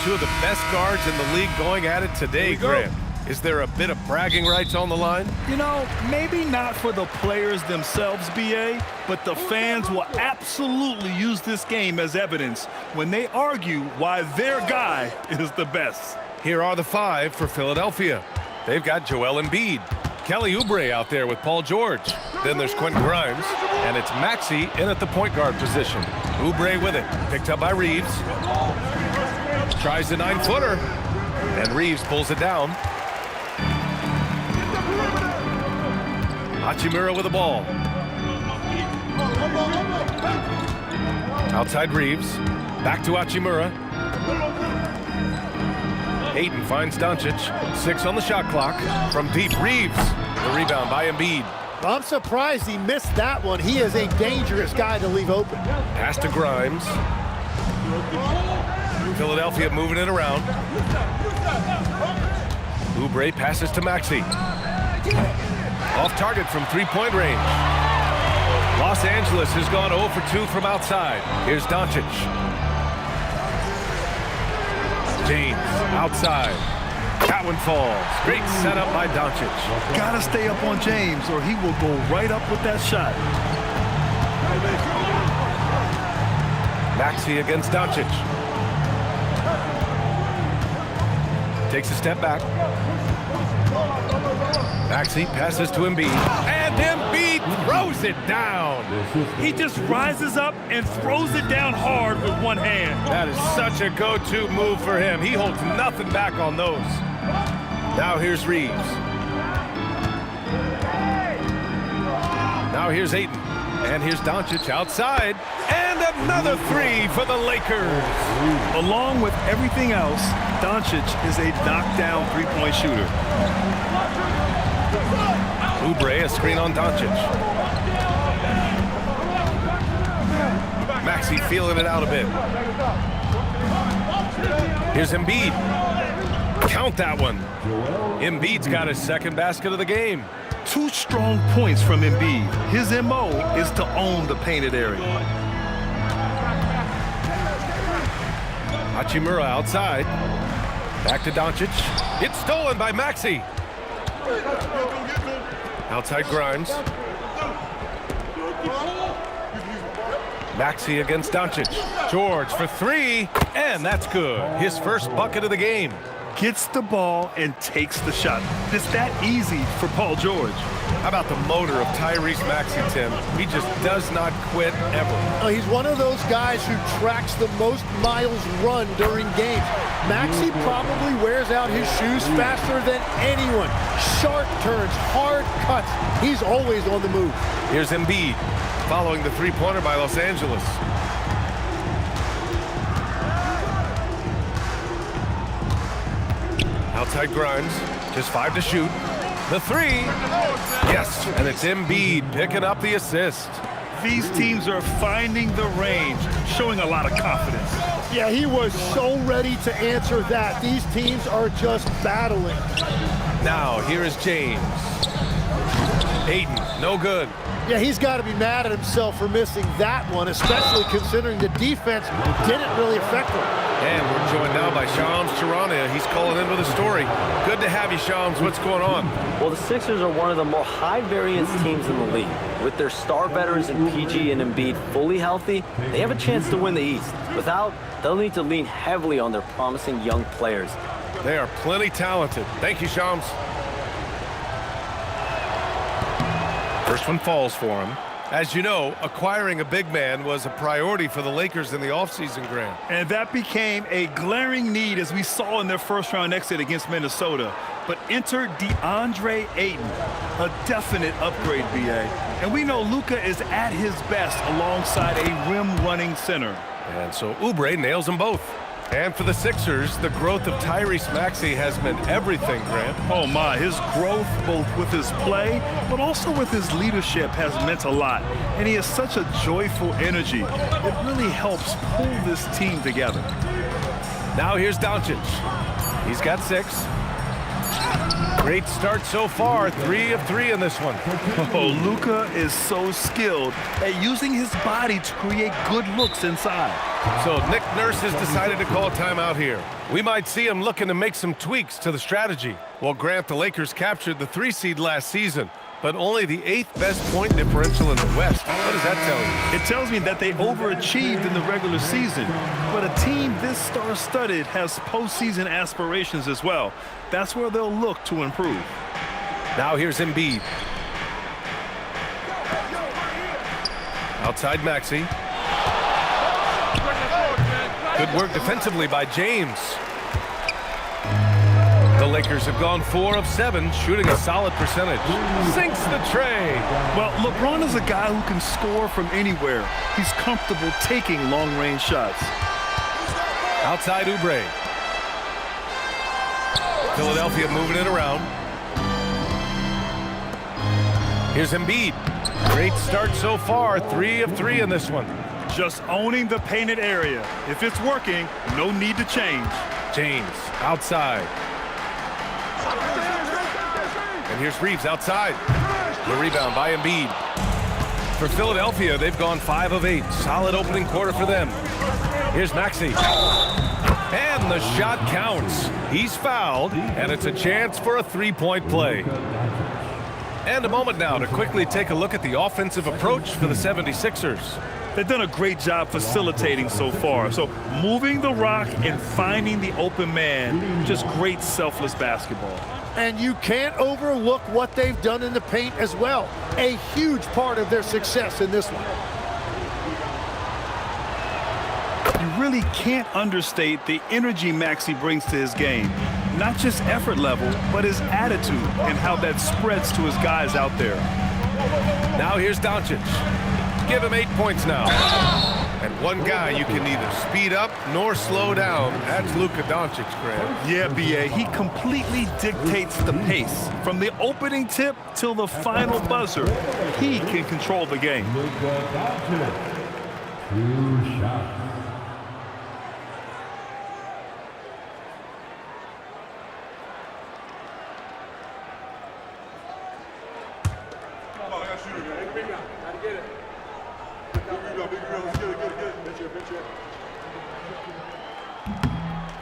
Two of the best guards in the league going at it today, Grant. Is there a bit of bragging rights on the line? You know, maybe not for the players themselves, B.A., but the fans will absolutely use this game as evidence when they argue why their guy is the best. Here are the five for Philadelphia. They've got Joel Embiid, Kelly Oubre out there with Paul George. Then there's Quentin Grimes, and it's Maxey in at the point guard position. Oubre with it, picked up by Reeves. Tries the 9-footer, and Reeves pulls it down. Hachimura with the ball. Outside Reeves, back to Hachimura. Ayton finds Doncic, 6 on the shot clock. From deep, Reeves, the rebound by Embiid. I'm surprised he missed that one. He is a dangerous guy to leave open. Pass to Grimes. Philadelphia moving it around. Oubre passes to Maxey. Off target from three-point range. Los Angeles has gone 0 for 2 from outside. Here's Doncic. James outside. That one falls. Great setup by Doncic. Gotta stay up on James or he will go right up with that shot. Maxey against Doncic. Takes a step back. Maxey passes to Embiid. And Embiid throws it down. He just rises up and throws it down hard with one hand. That is such a go-to move for him. He holds nothing back on those. Now here's Reeves. Now here's Ayton. And here's Doncic outside. And another three for the Lakers. Along with everything else, Doncic is a knockdown three-point shooter. Oubre, a screen on Doncic. Maxey feeling it out a bit. Here's Embiid. Count that one. Embiid's got his second basket of the game. 2 strong points from Embiid. His M.O. is to own the painted area. Hachimura outside. Back to Doncic. It's stolen by Maxey. Outside Grimes. Maxey against Doncic. George for 3, and that's good. His first bucket of the game. Gets the ball and takes the shot. It's that easy for Paul George. How about the motor of Tyrese Maxey, Tim? He just does not quit ever. He's one of those guys who tracks the most miles run during games. Maxey probably wears out his shoes faster than anyone. Sharp turns, hard cuts. He's always on the move. Here's Embiid, following the three-pointer by Los Angeles. Outside Grimes, just 5 to shoot. The 3, yes, and it's Embiid picking up the assist. These teams are finding the range, showing a lot of confidence. Yeah, he was so ready to answer that. These teams are just battling. Now, here is James. Ayton, no good. Yeah, he's got to be mad at himself for missing that one, especially considering the defense didn't really affect him. And we're joined now by Shams Charania. He's calling in with a story. Good to have you, Shams. What's going on? Well, the Sixers are one of the more high-variance teams in the league. With their star veterans in PG and Embiid fully healthy, they have a chance to win the East. Without, they'll need to lean heavily on their promising young players. They are plenty talented. Thank you, Shams. First one falls for him. As you know, acquiring a big man was a priority for the Lakers in the offseason, Grant. And that became a glaring need as we saw in their first-round exit against Minnesota. But enter DeAndre Ayton, a definite upgrade, B.A. And we know Luka is at his best alongside a rim-running center. And so Oubre nails them both. And for the Sixers, the growth of Tyrese Maxey has meant everything, Grant. Oh my, his growth both with his play, but also with his leadership has meant a lot. And he has such a joyful energy. It really helps pull this team together. Now here's Doncic. He's got 6. Great start so far, 3 of 3 in this one. Oh, Luka is so skilled at using his body to create good looks inside. So Nick Nurse has decided to call a timeout here. We might see him looking to make some tweaks to the strategy. Well, Grant, the Lakers captured the 3 seed last season, but only the 8th best point differential in the West. What does that tell you? It tells me that they overachieved in the regular season, but a team this star-studded has postseason aspirations as well. That's where they'll look to improve. Now here's Embiid. Outside Maxey. Good work defensively by James. The Lakers have gone 4 of 7, shooting a solid percentage. Sinks the tray. Well, LeBron is a guy who can score from anywhere. He's comfortable taking long-range shots. Outside Oubre. Philadelphia moving it around. Here's Embiid. Great start so far, 3 of 3 in this one. Just owning the painted area. If it's working, no need to change. James outside. And here's Reeves outside. The rebound by Embiid. For Philadelphia, they've gone 5 of 8. Solid opening quarter for them. Here's Maxey. And the shot counts. He's fouled, and it's a chance for a 3-point play. And a moment now to quickly take a look at the offensive approach for the 76ers. They've done a great job facilitating so far. So moving the rock and finding the open man, just great selfless basketball. And you can't overlook what they've done in the paint as well. A huge part of their success in this one. You really can't understate the energy Maxey brings to his game. Not just effort level, but his attitude and how that spreads to his guys out there. Now here's Doncic. Give him 8 points now. And one guy you can neither speed up nor slow down. That's Luka Doncic, Grant. Yeah, B.A., he completely dictates the pace. From the opening tip till the final buzzer, he can control the game. Luka Doncic, 2 shots.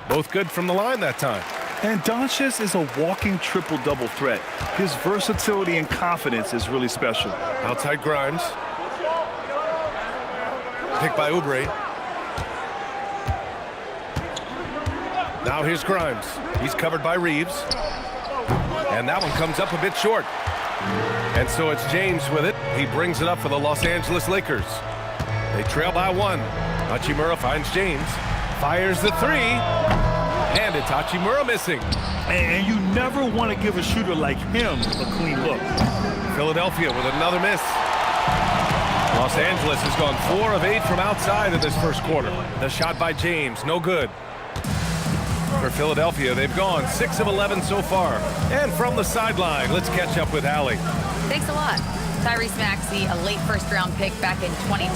Both good from the line that time. And Doncic is a walking triple-double threat. His versatility and confidence is really special. Outside Grimes. Picked by Oubre. Now here's Grimes. He's covered by Reeves. And that one comes up a bit short. And so it's James with it. He brings it up for the Los Angeles Lakers. They trail by 1. Hachimura finds James. Fires the 3. And it's Hachimura missing. And you never want to give a shooter like him a clean look. Philadelphia with another miss. Los Angeles has gone 4 of 8 from outside in this first quarter. The shot by James, no good. For Philadelphia, they've gone 6 of 11 so far. And from the sideline, let's catch up with Allie. Thanks a lot. Tyrese Maxey, a late first-round pick back in 2020,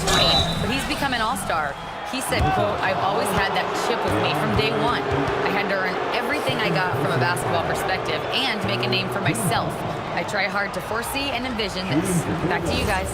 but he's become an all-star. He said, quote, "I've always had that chip with me from day one. I had to earn everything I got from a basketball perspective and make a name for myself. I try hard to foresee and envision this." Back to you guys.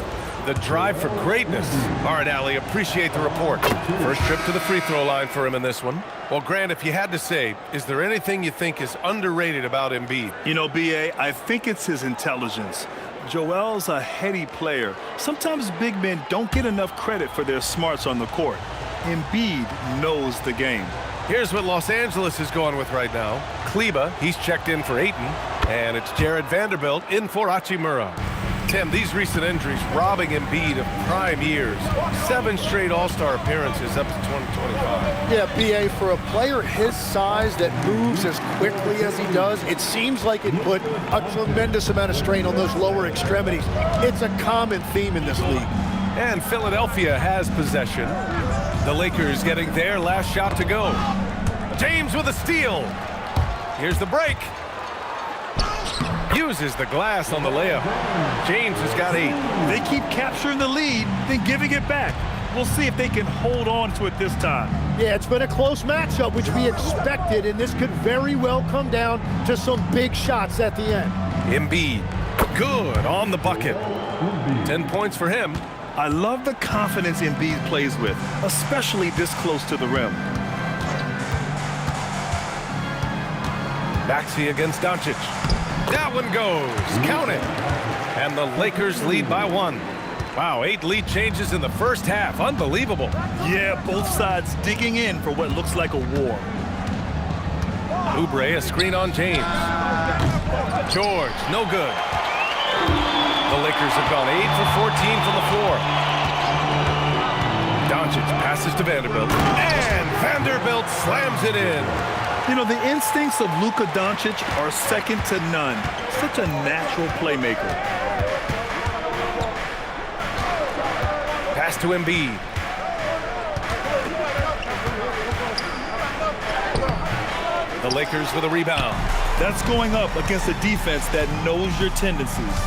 The drive for greatness. All right, Allie, appreciate the report. First trip to the free throw line for him in this one. Well, Grant, if you had to say, is there anything you think is underrated about Embiid? You know, B.A., I think it's his intelligence. Joel's a heady player. Sometimes big men don't get enough credit for their smarts on the court. Embiid knows the game. Here's what Los Angeles is going with right now. Kleba, he's checked in for Ayton, and it's Jared Vanderbilt in for Hachimura. Tim, these recent injuries robbing Embiid of prime years. 7 straight All-Star appearances up to 2025. Yeah, B.A., for a player his size that moves as quickly as he does, it seems like it put a tremendous amount of strain on those lower extremities. It's a common theme in this league. And Philadelphia has possession. The Lakers getting their last shot to go. James with a steal. Here's the break. Uses the glass on the layup. James has got 8. They keep capturing the lead, then giving it back. We'll see if they can hold on to it this time. Yeah, it's been a close matchup, which we expected, and this could very well come down to some big shots at the end. Embiid, good on the bucket. 10 points for him. I love the confidence Embiid plays with, especially this close to the rim. Maxey against Doncic. That one goes. Count it. And the Lakers lead by 1. Wow, 8 lead changes in the first half. Unbelievable. Yeah, both sides digging in for what looks like a war. Oubre, a screen on James. George, no good. The Lakers have gone 8 for 14 from the floor. Doncic passes to Vanderbilt. And Vanderbilt slams it in. You know, the instincts of Luka Doncic are second to none. Such a natural playmaker. Pass to Embiid. The Lakers with a rebound. That's going up against a defense that knows your tendencies.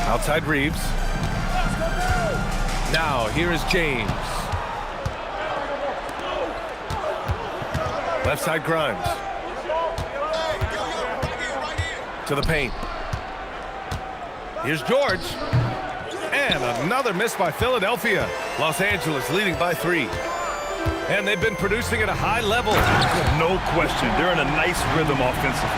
Outside Reeves. Now, here is James. Left side Grimes. To the paint. Here's George. And another miss by Philadelphia. Los Angeles leading by 3. And they've been producing at a high level. No question. They're in a nice rhythm offensively.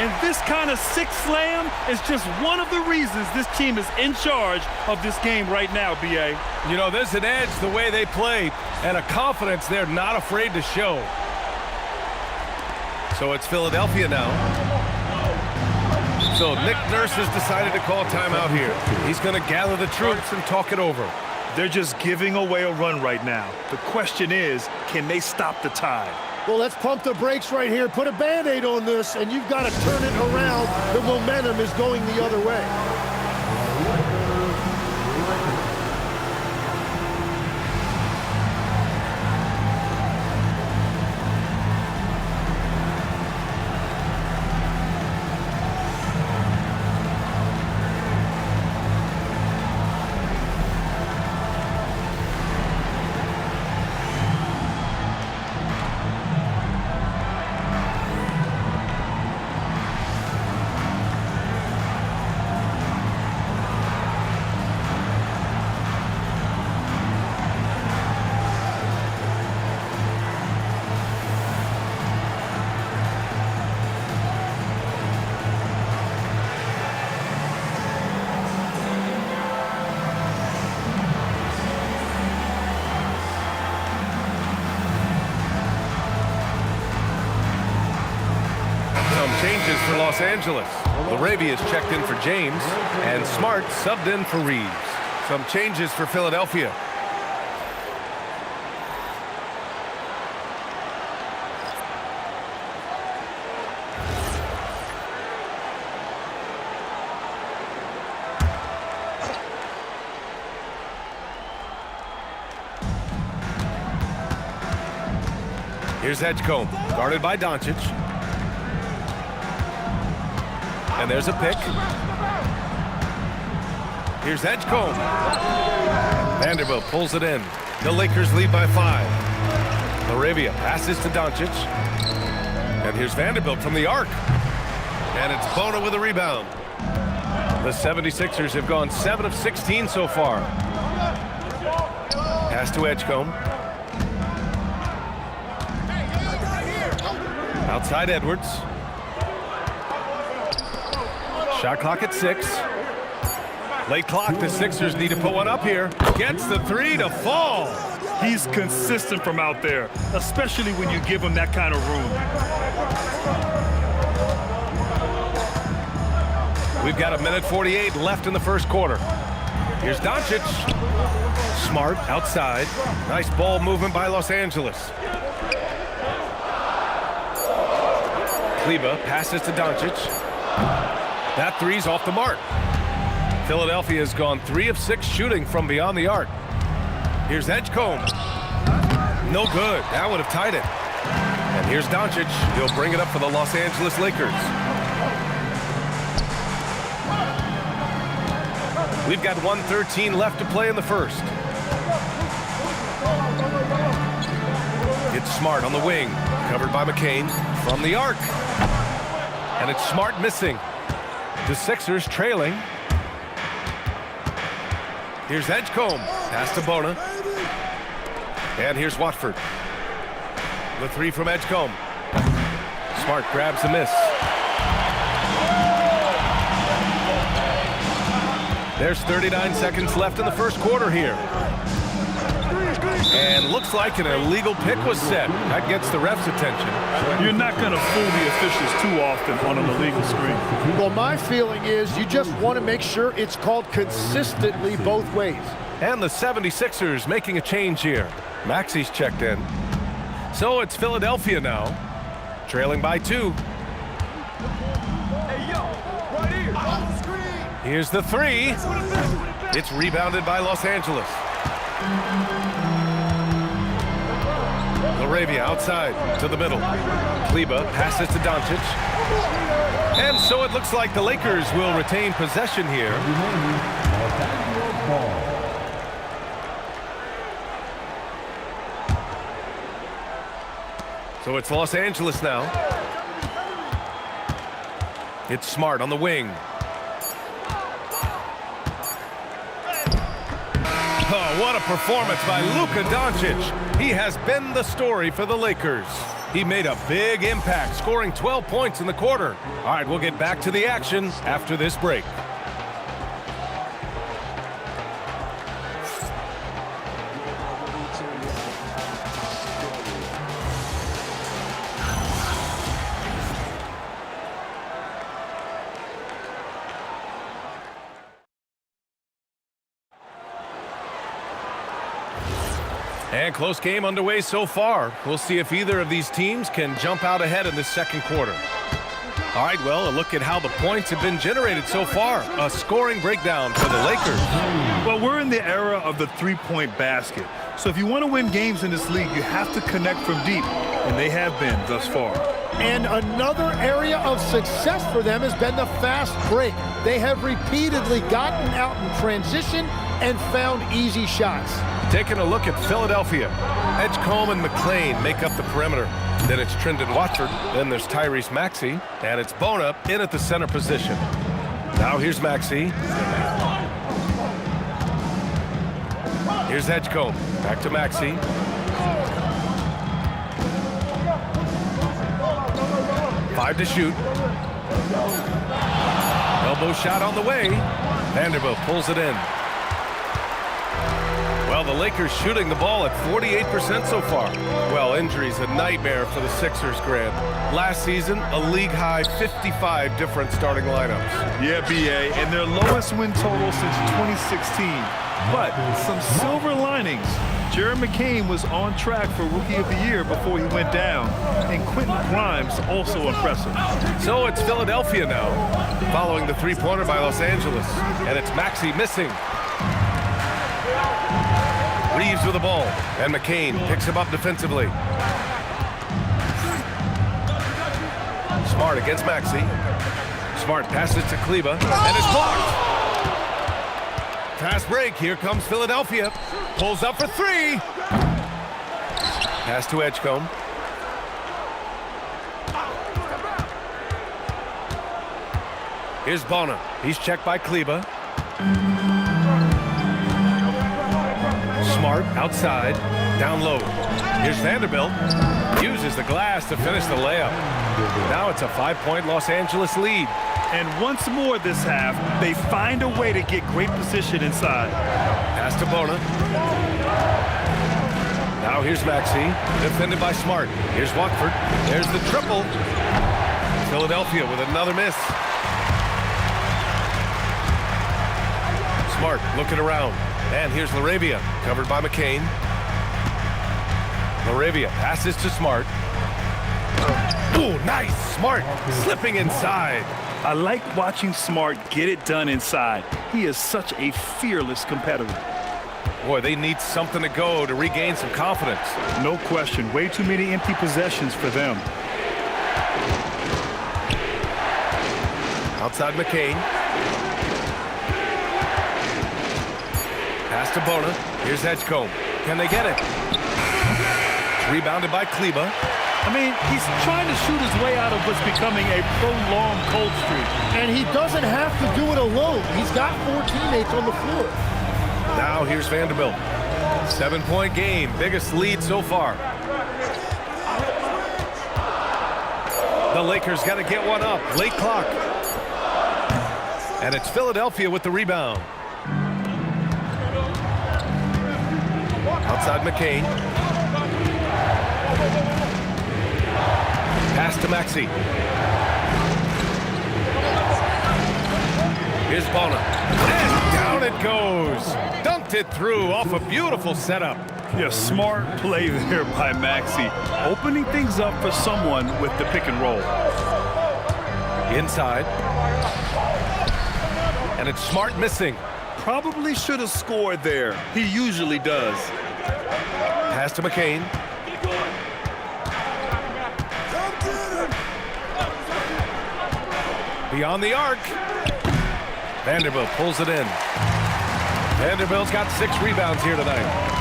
And this kind of six slam is just one of the reasons this team is in charge of this game right now, B.A. You know, there's an edge the way they play and a confidence they're not afraid to show. So it's Philadelphia now. So Nick Nurse has decided to call timeout here. He's going to gather the troops and talk it over. They're just giving away a run right now. The question is, can they stop the tide? Well, let's pump the brakes right here. Put a Band-Aid on this, and you've got to turn it around. The momentum is going the other way. Changes for Los Angeles. Larabia's checked in for James, and Smart subbed in for Reeves. Some changes for Philadelphia. Here's Edgecombe, guarded by Doncic. And there's a pick. Here's Edgecombe. Vanderbilt pulls it in. The Lakers lead by 5. Laravia passes to Doncic. And here's Vanderbilt from the arc. And it's Bona with a rebound. The 76ers have gone 7 of 16 so far. Pass to Edgecombe. Outside Edwards. Shot clock at 6. Late clock, the Sixers need to put one up here. Gets the 3 to fall. He's consistent from out there, especially when you give him that kind of room. We've got 1:48 left in the first quarter. Here's Doncic. Smart outside. Nice ball movement by Los Angeles. Kleber passes to Doncic. That 3's off the mark. Philadelphia has gone 3 of 6 shooting from beyond the arc. Here's Edgecombe. No good. That would have tied it. And here's Doncic. He'll bring it up for the Los Angeles Lakers. We've got 1:13 left to play in the first. It's Smart on the wing. Covered by McCain from the arc. And it's Smart missing. The Sixers trailing. Here's Edgecombe. Pass to Bona. And here's Watford. The three from Edgecombe. Smart grabs the miss. There's 39 seconds left in the first quarter here. And looks like an illegal pick was set. That gets the ref's attention. You're not going to fool the officials too often on an illegal screen. Well, my feeling is you just want to make sure it's called consistently both ways. And the 76ers making a change here. Maxey's checked in. So it's Philadelphia now, trailing by 2. Here's the three. It's rebounded by Los Angeles. Laravia outside to the middle. Kleber passes to Doncic. And so it looks like the Lakers will retain possession here. So it's Los Angeles now. It's Smart on the wing. Oh, what a performance by Luka Doncic. He has been the story for the Lakers. He made a big impact, scoring 12 points in the quarter. All right, we'll get back to the action after this break. And close game underway so far. We'll see if either of these teams can jump out ahead in the second quarter. All right, well, a look at how the points have been generated so far. A scoring breakdown for the Lakers. Well, we're in the era of the three-point basket. So if you want to win games in this league, you have to connect from deep, and they have been thus far. And another area of success for them has been the fast break. They have repeatedly gotten out in transition and found easy shots. Taking a look at Philadelphia. Edgecombe and McClain make up the perimeter. Then it's Trendon Watford. Then there's Tyrese Maxey. And it's Bona in at the center position. Now here's Maxey. Here's Edgecombe. Back to Maxey. Five to shoot. Elbow shot on the way. Vanderbilt pulls it in. Well, the Lakers shooting the ball at 48% so far. Well, injuries a nightmare for the Sixers, Grant. Last season, a league-high 55 different starting lineups. Yeah, B.A., and their lowest win total since 2016. But some silver linings. Jared McCain was on track for Rookie of the Year before he went down. And Quentin Grimes also impressive. So it's Philadelphia now, following the three-pointer by Los Angeles. And it's Maxey missing. Reeves with the ball, and McCain picks him up defensively. Smart against Maxey. Smart passes to Kleber, and it's blocked. Fast break, here comes Philadelphia. Pulls up for three. Pass to Edgecombe. Here's Bona. He's checked by Kleber. Smart outside, down low. Here's Vanderbilt. Uses the glass to finish the layup. Now it's a 5-point Los Angeles lead. And once more this half, they find a way to get great position inside. Pass to Bona. Now here's Maxey, defended by Smart. Here's Watford. There's the triple. Philadelphia with another miss. Smart looking around. And here's Laravia, covered by McCain. Laravia passes to Smart. Ooh, nice. Smart slipping inside. I like watching Smart get it done inside. He is such a fearless competitor. Boy, they need something to go to regain some confidence. No question. Way too many empty possessions for them. Outside McCain. Pass to Bona. Here's Edgecombe. Can they get it? It's rebounded by Kleber. I mean, he's trying to shoot his way out of what's becoming a prolonged cold streak. And he doesn't have to do it alone. He's got 4 teammates on the floor. Now here's Vanderbilt. 7-point game. Biggest lead so far. The Lakers got to get one up. Late clock. And it's Philadelphia with the rebound. Outside McCain. Pass to Maxey. Here's Bona. And down it goes. Dunked it through off a beautiful setup. Yeah, smart play there by Maxey. Opening things up for someone with the pick and roll. Inside. And it's Smart missing. Probably should have scored there. He usually does. Pass to McCain. Beyond the arc. Vanderbilt pulls it in. Vanderbilt's got 6 rebounds here tonight.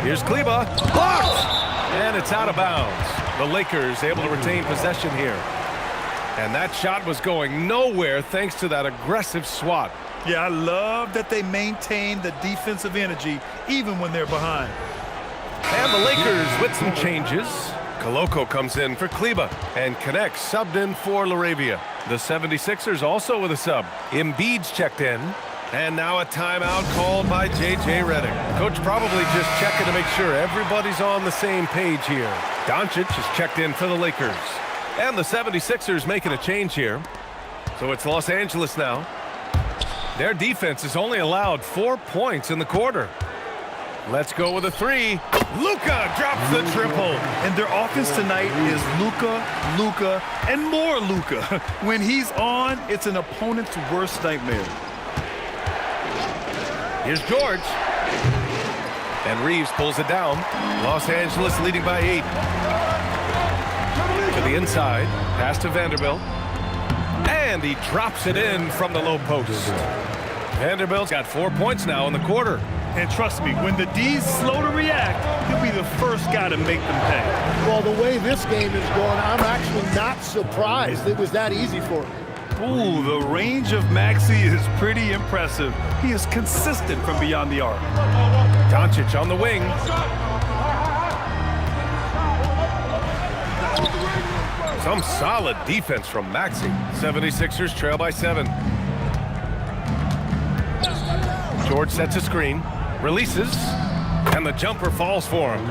Here's Kleber. Blocked! And it's out of bounds. The Lakers able to retain possession here. And that shot was going nowhere thanks to that aggressive swat. Yeah, I love that they maintain the defensive energy even when they're behind. And the Lakers with some changes. Koloko comes in for Kleber and connects, subbed in for LaRavia. The 76ers also with a sub. Embiid's checked in. And now a timeout called by J.J. Redick. Coach probably just checking to make sure everybody's on the same page here. Doncic is checked in for the Lakers. And the 76ers making a change here. So it's Los Angeles now. Their defense has only allowed 4 points in the quarter. Let's go with a 3. Luka drops the triple. And their offense tonight is Luka, and more Luka. When he's on, it's an opponent's worst nightmare. Here's George. And Reeves pulls it down. Los Angeles leading by 8. To the inside. Pass to Vanderbilt. And he drops it in from the low post. Vanderbilt's got 4 points now in the quarter. And trust me, when the D's slow to react, he'll be the first guy to make them pay. Well, the way this game is going, I'm actually not surprised it was that easy for him. Ooh, the range of Maxey is pretty impressive. He is consistent from beyond the arc. Doncic on the wing. Some solid defense from Maxey. 76ers trail by 7. George sets a screen, releases, and the jumper falls for him.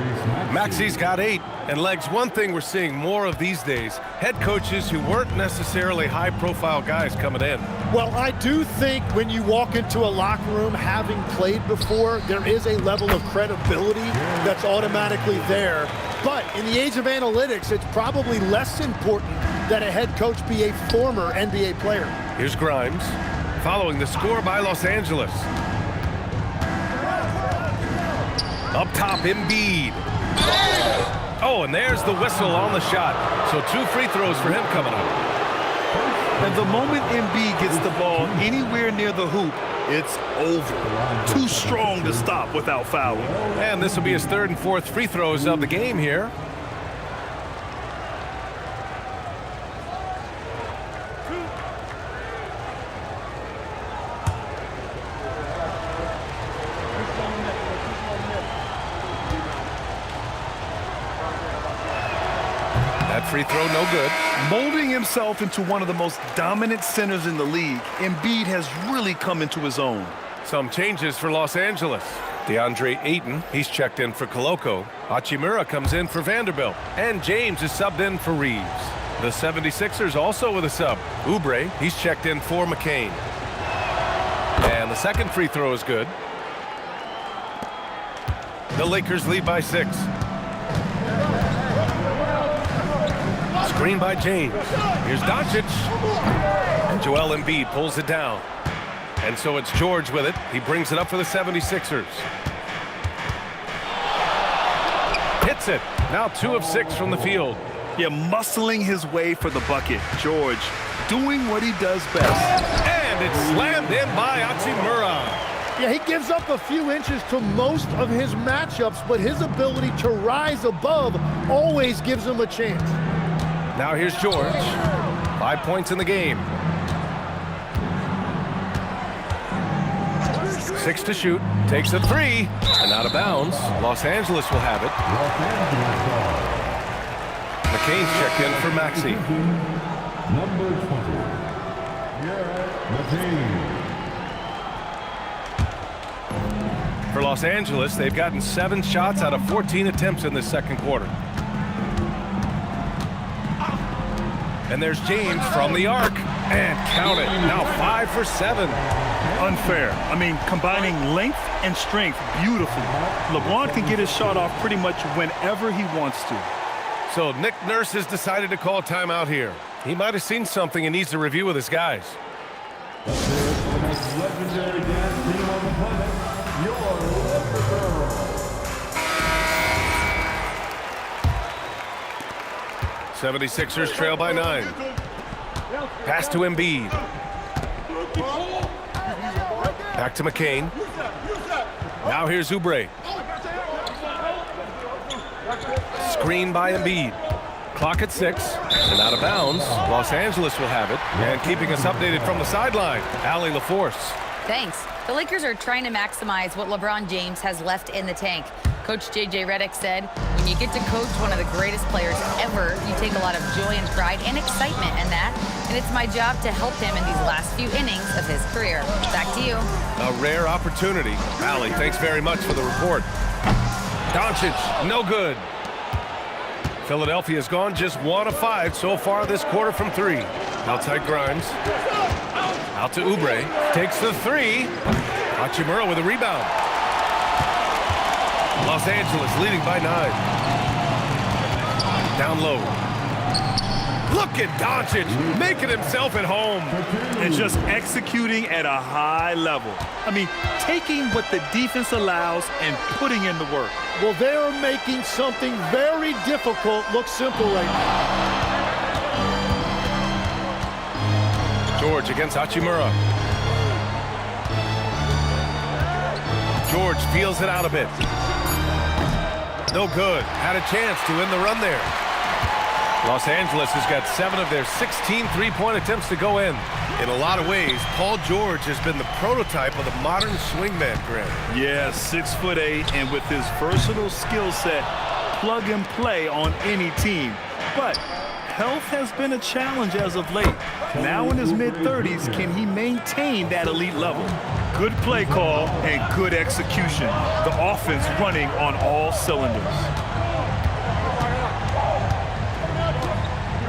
Maxey's got 8. And Legs, one thing we're seeing more of these days, head coaches who weren't necessarily high-profile guys coming in. Well, I do think when you walk into a locker room having played before, there is a level of credibility that's automatically there. But in the age of analytics, it's probably less important that a head coach be a former NBA player. Here's Grimes, following the score by Los Angeles. Up top, Embiid. Oh, and there's the whistle on the shot. So 2 free throws for him coming up. And the moment Embiid gets the ball anywhere near the hoop, it's over. Too strong to stop without fouling. And this will be his 3rd and 4th free throws of the game here. Free throw, no good. Molding himself into one of the most dominant centers in the league, Embiid has really come into his own. Some changes for Los Angeles. DeAndre Ayton, he's checked in for Koloko. Hachimura comes in for Vanderbilt. And James is subbed in for Reeves. The 76ers also with a sub. Oubre, he's checked in for McCain. And the 2nd free throw is good. The Lakers lead by 6. Screen by James. Here's Doncic. And Joel Embiid pulls it down. And so it's George with it. He brings it up for the 76ers. Hits it. Now 2 of 6 from the field. Yeah, muscling his way for the bucket. George doing what he does best. And it's slammed in by Hachimura. Yeah, he gives up a few inches to most of his matchups, but his ability to rise above always gives him a chance. Now here's George. 5 points in the game. 6 to shoot. Takes a 3. And out of bounds. Los Angeles will have it. McCain's checked in for Maxey. Number 20. McCain. For Los Angeles, they've gotten 7 shots out of 14 attempts in this second quarter. And there's James from the arc. And count it. Now 5 for 7. Unfair. I mean, combining length and strength beautifully. LeBron can get his shot off pretty much whenever he wants to. So Nick Nurse has decided to call a timeout here. He might have seen something and needs to review with his guys. The most legendary dance team on the planet, your Liberty. 76ers trail by 9. Pass to Embiid. Back to McCain. Now here's Oubre. Screen by Embiid. Clock at 6. And out of bounds. Los Angeles will have it. And keeping us updated from the sideline, Allie LaForce. Thanks. The Lakers are trying to maximize what LeBron James has left in the tank. Coach J.J. Redick said, when you get to coach one of the greatest players ever, you take a lot of joy and pride and excitement in that. And it's my job to help him in these last few innings of his career. Back to you. A rare opportunity. Allie, thanks very much for the report. Doncic, no good. Philadelphia's gone just 1 of 5 so far this quarter from 3. Outside Grimes. Out to Oubre. Takes the 3. Hachimura with a rebound. Los Angeles leading by 9. Down low. Look at Doncic making himself at home. And just executing at a high level. I mean, taking what the defense allows and putting in the work. Well, they're making something very difficult look simple right now. George against Hachimura. George feels it out a bit. No good. Had a chance to win the run there. Los Angeles has got 7 of their 16 three-point attempts to go in. In a lot of ways, Paul George has been the prototype of the modern swingman, Grant. Yeah, 6'8", and with his versatile skill set, plug and play on any team. But health has been a challenge as of late. Now in his mid-30s, can he maintain that elite level? Good play call and good execution. The offense running on all cylinders.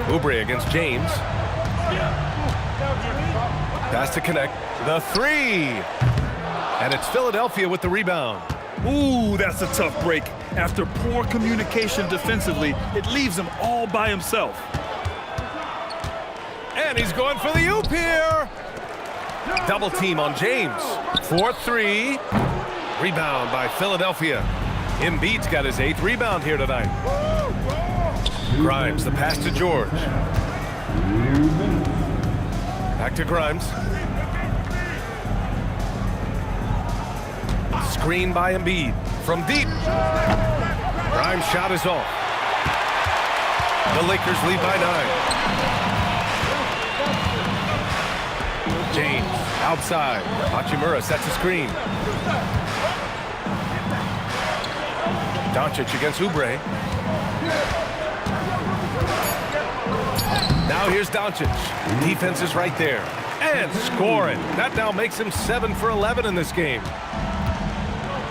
Oubre against James. Pass to connect. The 3. And it's Philadelphia with the rebound. Ooh, that's a tough break. After poor communication defensively, it leaves him all by himself. And he's going for the oop here. Double team on James. 4-3. Rebound by Philadelphia. Embiid's got his 8th rebound here tonight. Grimes, the pass to George. Back to Grimes. Screen by Embiid. From deep. Grimes' shot is off. The Lakers lead by 9. James, outside. Hachimura sets a screen. Doncic against Oubre. Now here's Doncic. Defense is right there. And scoring. That now makes him 7 for 11 in this game.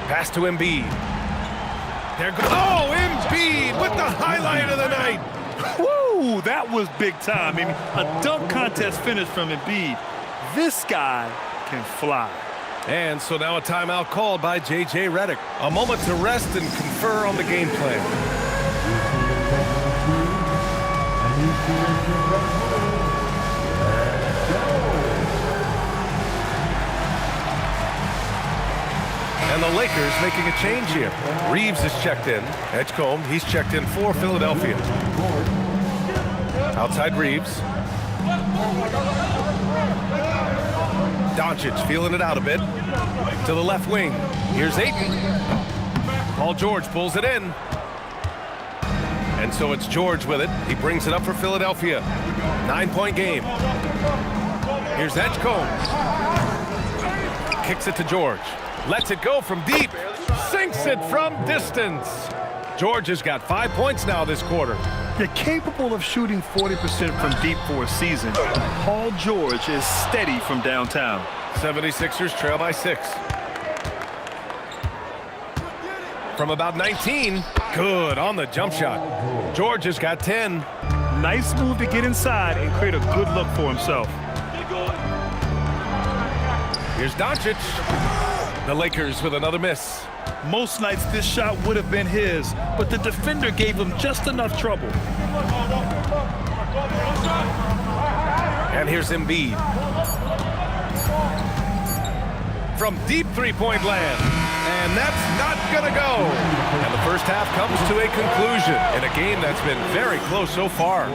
Pass to Embiid. There goes. Oh, Embiid with the highlight of the night. Woo, that was big time. I mean, a dunk contest finish from Embiid. This guy can fly. And so now a timeout called by J.J. Redick. A moment to rest and confer on the game plan. And the Lakers making a change here. Reeves is checked in. Edgecombe, he's checked in for Philadelphia. Outside Reeves. Doncic feeling it out a bit. To the left wing. Here's Ayton. Paul George pulls it in. And so it's George with it. He brings it up for Philadelphia. 9-point game. Here's Edgecombe. Kicks it to George. Lets it go from deep. Sinks it from distance. George has got 5 points now this quarter. They're capable of shooting 40% from deep for a season. Paul George is steady from downtown. 76ers trail by 6. From about 19, good on the jump shot. George has got 10. Nice move to get inside and create a good look for himself. Here's Doncic. The Lakers with another miss. Most nights this shot would have been his, but the defender gave him just enough trouble. And here's Embiid. From deep three-point land. And that's not gonna go. And the first half comes to a conclusion in a game that's been very close so far.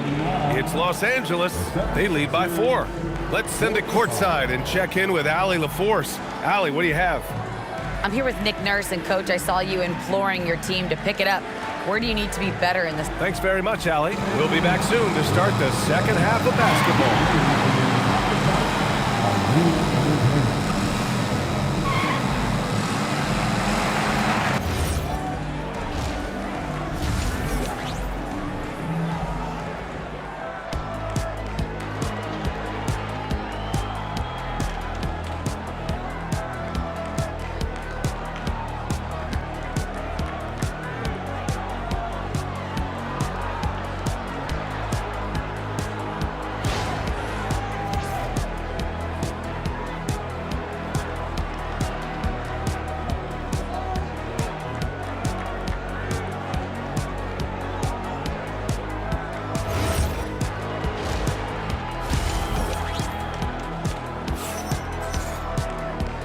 It's Los Angeles. They lead by 4. Let's send it courtside and check in with Allie LaForce. Allie, what do you have? I'm here with Nick Nurse, and Coach, I saw you imploring your team to pick it up. Where do you need to be better in this? Thanks very much, Allie. We'll be back soon to start the second half of basketball.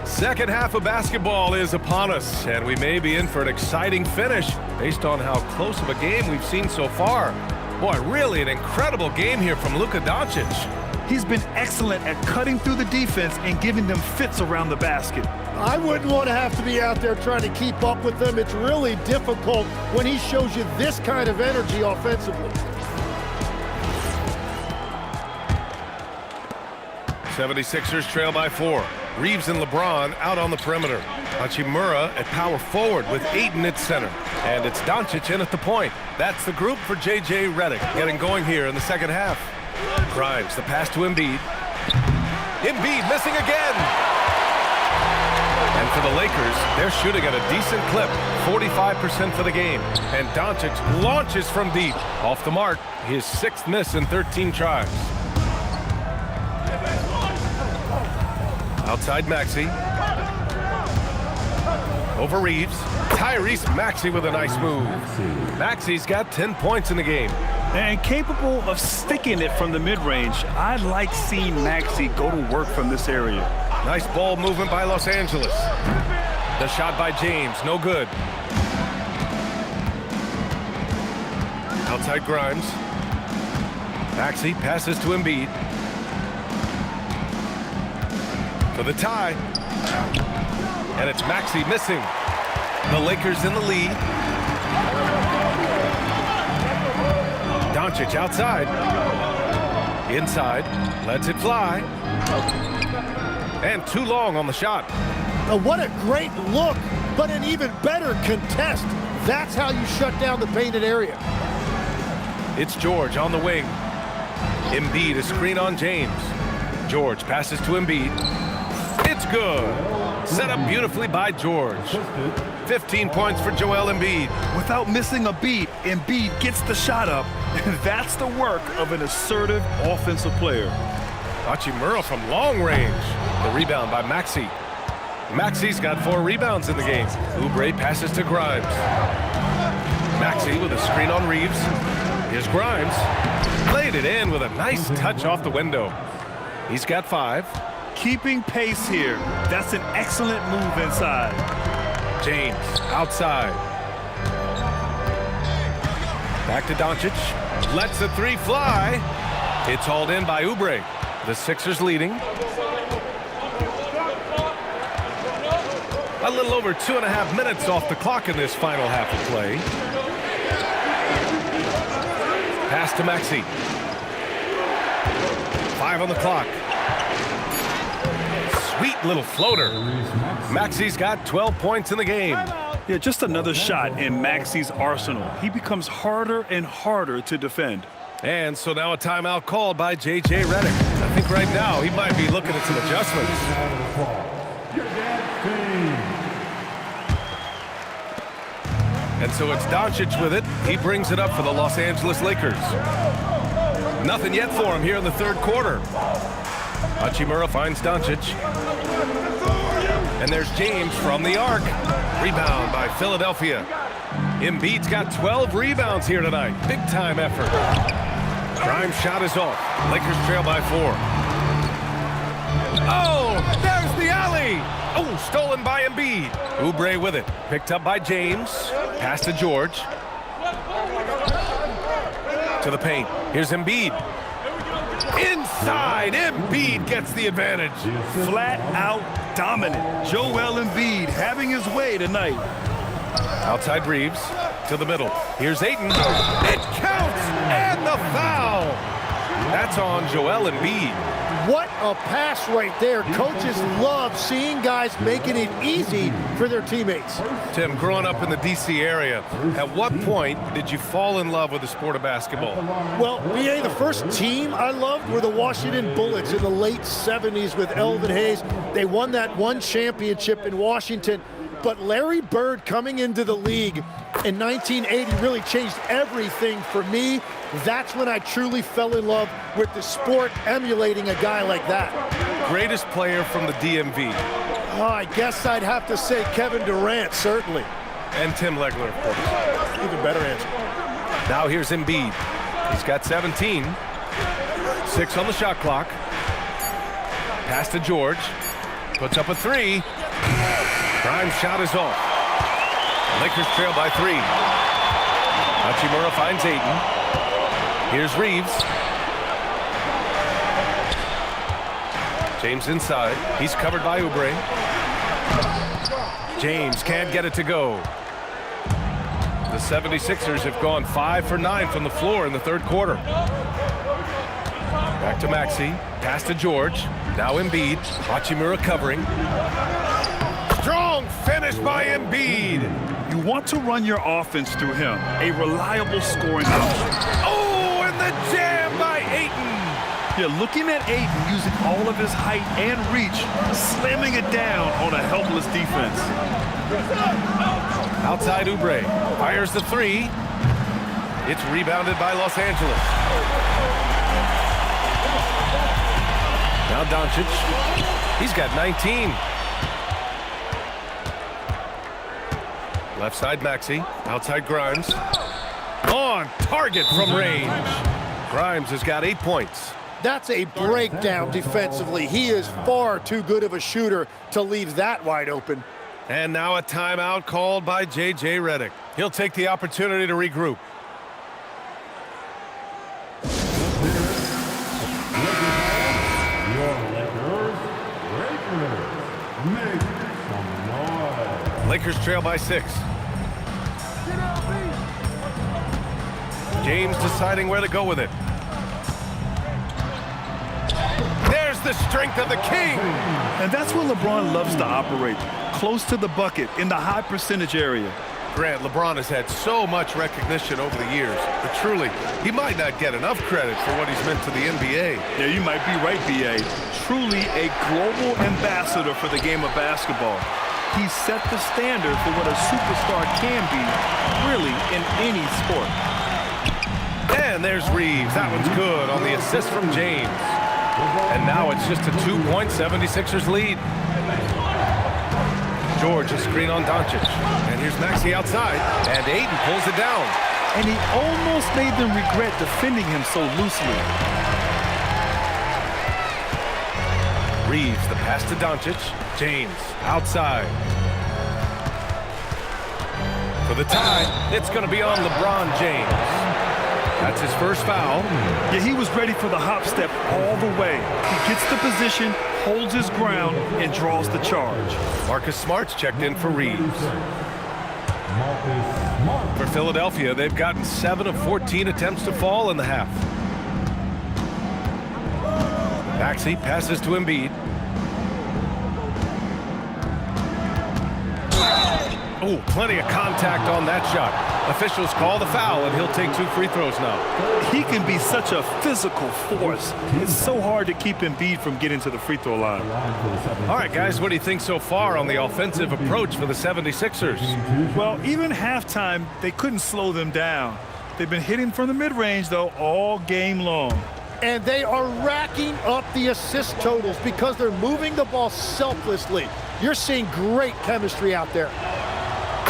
Second half of basketball is upon us, and we may be in for an exciting finish based on how close of a game we've seen so far. Boy, really an incredible game here from Luka Doncic. He's been excellent at cutting through the defense and giving them fits around the basket. I wouldn't want to have to be out there trying to keep up with him. It's really difficult when he shows you this kind of energy offensively. 76ers trail by 4. Reeves and LeBron out on the perimeter. Hachimura at power forward with Ayton at center. And it's Doncic in at the point. That's the group for J.J. Redick getting going here in the second half. Grimes, the pass to Embiid. Embiid missing again. And for the Lakers, they're shooting at a decent clip, 45% for the game. And Doncic launches from deep. Off the mark, his 6th miss in 13 tries. Outside Maxey. Over Reeves. Tyrese Maxey with a nice move. Maxey's got 10 points in the game. And capable of sticking it from the mid-range. I like seeing Maxey go to work from this area. Nice ball movement by Los Angeles. The shot by James, no good. Outside Grimes. Maxey passes to Embiid. For the tie. And it's Maxey missing. The Lakers in the lead. Doncic outside. Inside. Lets it fly. And too long on the shot. What a great look, but an even better contest. That's how you shut down the painted area. It's George on the wing. Embiid a screen on James. George passes to Embiid. It's good. Set up beautifully by George. 15 points for Joel Embiid. Without missing a beat, Embiid gets the shot up. And that's the work of an assertive offensive player. Hachimura from long range. The rebound by Maxey. Maxey's got 4 rebounds in the game. Oubre passes to Grimes. Maxey with a screen on Reeves. Here's Grimes. Played it in with a nice touch off the window. He's got 5. Keeping pace here. That's an excellent move inside. James outside. Back to Doncic. Lets the 3 fly. It's hauled in by Oubre. The Sixers leading. A little over 2.5 minutes off the clock in this final half of play. Pass to Maxey. 5 on the clock. Sweet little floater. Maxey's got 12 points in the game. Yeah, just another shot in Maxi's arsenal. He becomes harder and harder to defend. And so now a timeout called by J.J. Redick. I think right now he might be looking at some adjustments. And so it's Doncic with it. He brings it up for the Los Angeles Lakers. Nothing yet for him here in the third quarter. Hachimura finds Doncic. And there's James from the arc. Rebound by Philadelphia. Embiid's got 12 rebounds here tonight. Big time effort. Grimes' shot is off. Lakers trail by 4. Oh, there's the alley. Oh, stolen by Embiid. Oubre with it. Picked up by James. Pass to George. To the paint. Here's Embiid. Inside, Embiid gets the advantage. Flat out dominant. Joel Embiid having his way tonight. Outside Reeves to the middle. Here's Ayton. It counts and the foul. That's on Joel Embiid. What a pass right there. Coaches love seeing guys making it easy for their teammates. Tim, growing up in the D.C. area, at what point did you fall in love with the sport of basketball? Well, BA, the first team I loved were the Washington Bullets in the late 70s with Elvin Hayes. They won that one championship in Washington. But Larry Bird coming into the league in 1980 really changed everything for me. That's when I truly fell in love with the sport, emulating a guy like that. Greatest player from the DMV. Oh, I guess I'd have to say Kevin Durant, certainly. And Tim Legler, of course. Even better answer. Now here's Embiid. He's got 17. 6 on the shot clock. Pass to George. Puts up a 3. Grimes' shot is off. Lakers trail by 3. Hachimura finds Ayton. Here's Reeves. James inside. He's covered by Oubre. James can't get it to go. The 76ers have gone 5 for 9 from the floor in the third quarter. Back to Maxey. Pass to George. Now Embiid. Hachimura covering. Strong finish by Embiid. You want to run your offense through him. A reliable scoring option. Oh, and the jam by Ayton. You're looking at Ayton using all of his height and reach, slamming it down on a helpless defense. Outside Oubre. Fires the 3. It's rebounded by Los Angeles. Now Doncic. He's got 19. Left side Maxey. Outside Grimes. On target from range. Grimes has got 8 points. That's a breakdown defensively. He is far too good of a shooter to leave that wide open. And now a timeout called by J.J. Redick. He'll take the opportunity to regroup. Lakers trail by 6. James deciding where to go with it. There's the strength of the king. And that's where LeBron loves to operate, close to the bucket in the high percentage area. Grant, LeBron has had so much recognition over the years, but truly, he might not get enough credit for what he's meant to the NBA. Yeah, you might be right, B.A. Truly a global ambassador for the game of basketball. He set the standard for what a superstar can be, really, in any sport. And there's Reeves. That one's good on the assist from James. And now it's just a 2-point 76ers lead. George, a screen on Doncic. And here's Maxey outside. And Ayton pulls it down. And he almost made them regret defending him so loosely. Reeves, the pass to Doncic. James, outside. For the tie, it's going to be on LeBron James. That's his first foul. Yeah, he was ready for the hop step all the way. He gets the position, holds his ground, and draws the charge. Marcus Smart's checked in for Reeves. For Philadelphia, they've gotten 7 of 14 attempts to fall in the half. Maxey passes to Embiid. Oh, plenty of contact on that shot. Officials call the foul, and he'll take 2 free throws now. He can be such a physical force. It's so hard to keep Embiid from getting to the free throw line. All right, guys, what do you think so far on the offensive approach for the 76ers? Well, even halftime, they couldn't slow them down. They've been hitting from the mid-range, though, all game long. And they are racking up the assist totals because they're moving the ball selflessly. You're seeing great chemistry out there.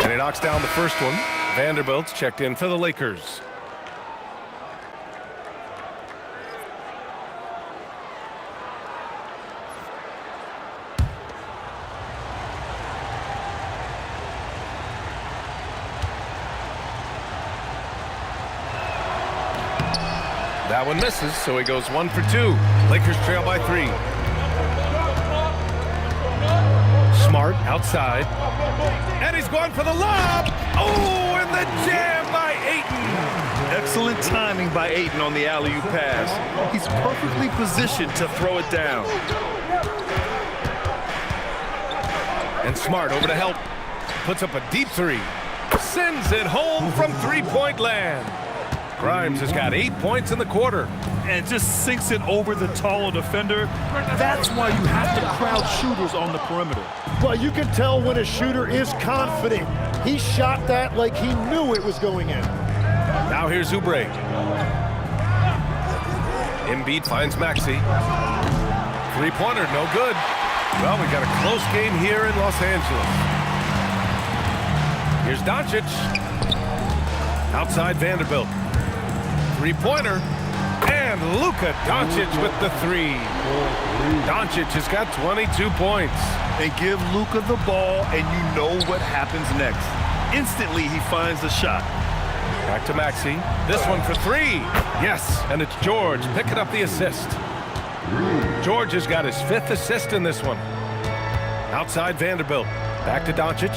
And he knocks down the first one. Vanderbilt's checked in for the Lakers. That one misses, so he goes 1 for 2. Lakers trail by 3. Smart outside. And he's going for the lob. Oh, and the jam by Ayton. Excellent timing by Ayton on the alley-oop pass. He's perfectly positioned to throw it down. And Smart over to help. Puts up a deep 3. Sends it home from three-point land. Grimes has got 8 points in the quarter. And just sinks it over the taller defender. That's why you have to crowd shooters on the perimeter. Well, you can tell when a shooter is confident. He shot that like he knew it was going in. Now here's Oubre. Embiid finds Maxey. Three-pointer, no good. Well, we got a close game here in Los Angeles. Here's Doncic. Outside Vanderbilt. Three-pointer. And Luka Doncic with the 3. Doncic has got 22 points. They give Luka the ball, and you know what happens next. Instantly, he finds the shot. Back to Maxey. This one for 3. Yes, and it's George picking up the assist. George has got his 5th assist in this one. Outside Vanderbilt. Back to Doncic.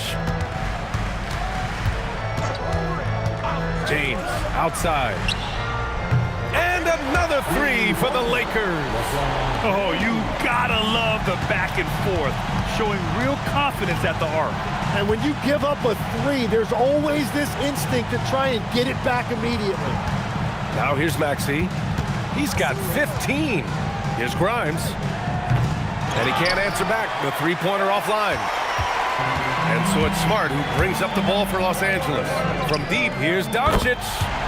James outside. And another 3 for the Lakers. Oh, you gotta love the back and forth, showing real confidence at the arc. And when you give up a 3, there's always this instinct to try and get it back immediately. Now here's Maxey. He's got 15. Here's Grimes. And he can't answer back. The three-pointer offline. And so it's Smart who brings up the ball for Los Angeles. From deep, here's Doncic.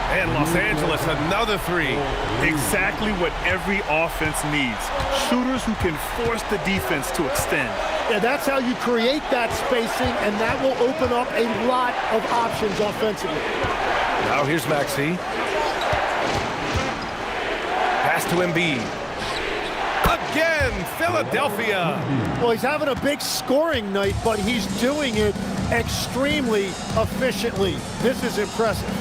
And Los Angeles, another 3. Exactly what every offense needs. Shooters who can force the defense to extend. Yeah, that's how you create that spacing, and that will open up a lot of options offensively. Now here's Maxey. Pass to Embiid. Again, Philadelphia. Well, he's having a big scoring night, but he's doing it extremely efficiently. This is impressive.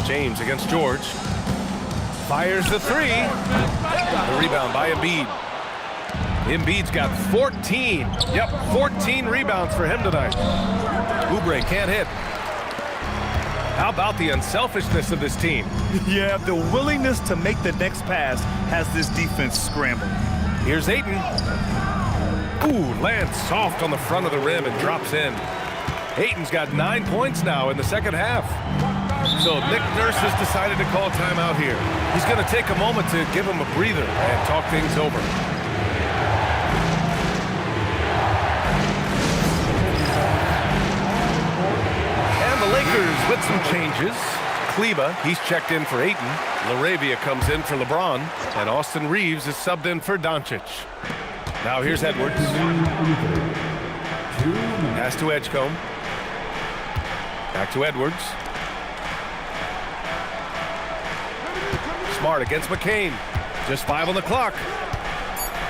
James against George. Fires the 3. The rebound by Embiid. Embiid's got 14. Yep, 14 rebounds for him tonight. Oubre can't hit. How about the unselfishness of this team? Yeah, the willingness to make the next pass has this defense scrambled. Here's Ayton. Ooh, lands soft on the front of the rim and drops in. Ayton's got 9 points now in the second half. So Nick Nurse has decided to call timeout here. He's going to take a moment to give him a breather and talk things over. And the Lakers with some changes. Kleba, he's checked in for Ayton. LaRavia comes in for LeBron. And Austin Reeves is subbed in for Doncic. Now here's Edwards. Pass to Edgecombe. Back to Edwards. Smart against McCain. Just 5 on the clock.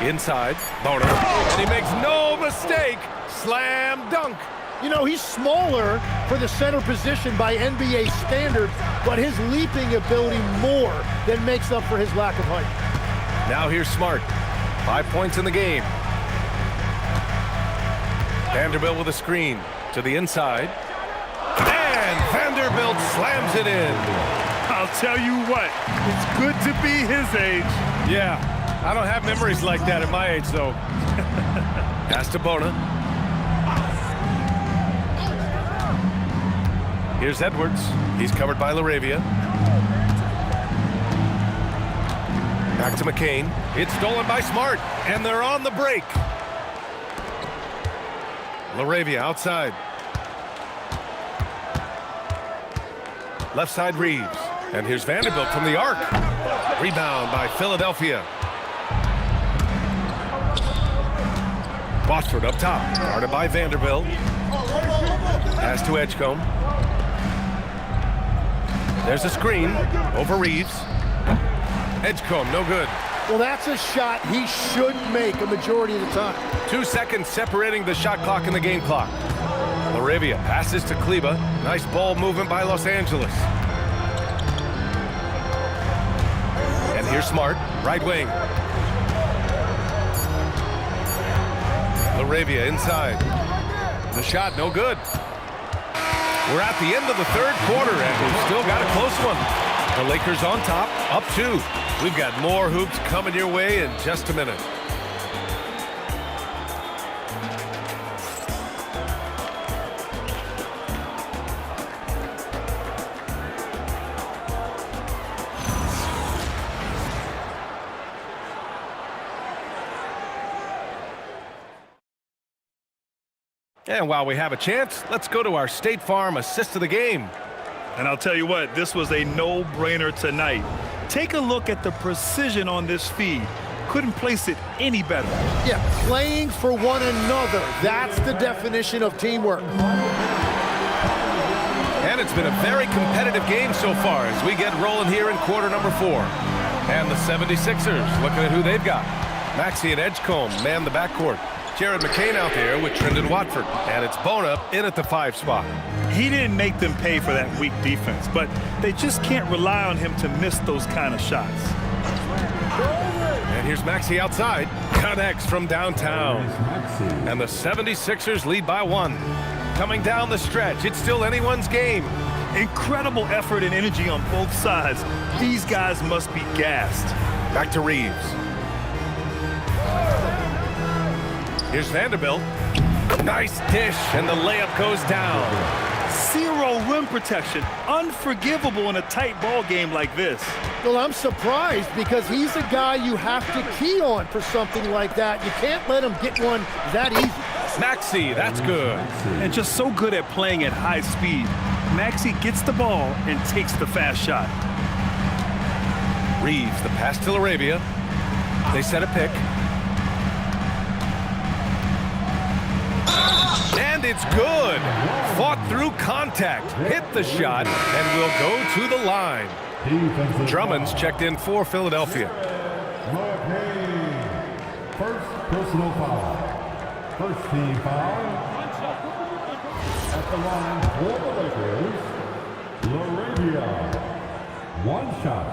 Inside, Boner. And he makes no mistake. Slam dunk. You know, he's smaller for the center position by NBA standards, but his leaping ability more than makes up for his lack of height. Now here's Smart. 5 points in the game. Vanderbilt with a screen to the inside. And Vanderbilt slams it in. I'll tell you what, it's good to be his age. Yeah, I don't have memories like that at my age, though. Pass to Bona. Here's Edwards. He's covered by LaRavia. Back to McCain. It's stolen by Smart, and they're on the break. LaRavia outside. Left side Reeves. And here's Vanderbilt from the arc. Rebound by Philadelphia. Watford up top. Guarded by Vanderbilt. Pass to Edgecombe. There's a screen over Reeves. Edgecombe, no good. Well, that's a shot he should make a majority of the time. 2 seconds separating the shot clock and the game clock. LaRavia passes to Kleba. Nice ball movement by Los Angeles. And here's Smart, right wing. LaRavia inside. The shot, no good. We're at the end of the third quarter, and we've still got a close one. The Lakers on top, up 2. We've got more hoops coming your way in just a minute. And while we have a chance, let's go to our State Farm assist of the game. And I'll tell you what, this was a no-brainer tonight. Take a look at the precision on this feed. Couldn't place it any better. Yeah, playing for one another. That's the definition of teamwork. And it's been a very competitive game so far as we get rolling here in quarter number 4. And the 76ers, looking at who they've got. Maxey and Edgecombe man the backcourt. Jared McCain out there with Trendon Watford. And it's Bona in at the 5 spot. He didn't make them pay for that weak defense, but they just can't rely on him to miss those kind of shots. And here's Maxey outside. Connects from downtown. And the 76ers lead by 1. Coming down the stretch, it's still anyone's game. Incredible effort and energy on both sides. These guys must be gassed. Back to Reeves. Here's Vanderbilt. Nice dish, and the layup goes down. 0 rim protection. Unforgivable in a tight ball game like this. Well, I'm surprised because he's a guy you have to key on for something like that. You can't let him get one that easy. Maxey, that's good. And just so good at playing at high speed. Maxey gets the ball and takes the fast shot. Reeves, the pass to LaRavia. They set a pick. And it's good. Fought through contact, hit the shot, and will go to the line. Drummond's checked in for Philadelphia. First personal foul. First team foul. At the line for the Lakers, LaRavia. 1 shot.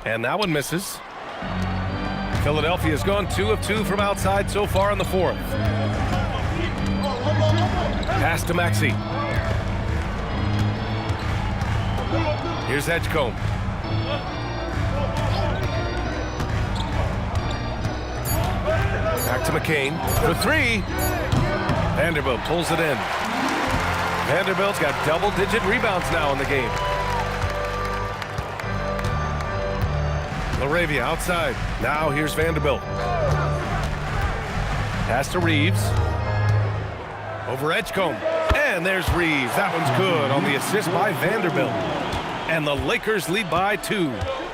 And that one misses. Philadelphia's gone 2 of 2 from outside so far in the 4th. Pass to Maxey. Here's Edgecombe. Back to McCain for 3. Vanderbilt pulls it in. Vanderbilt's got double-digit rebounds now in the game. LaRavia outside. Now here's Vanderbilt. Pass to Reeves. Over Edgecombe. And there's Reeves. That one's good on the assist by Vanderbilt. And the Lakers lead by 2.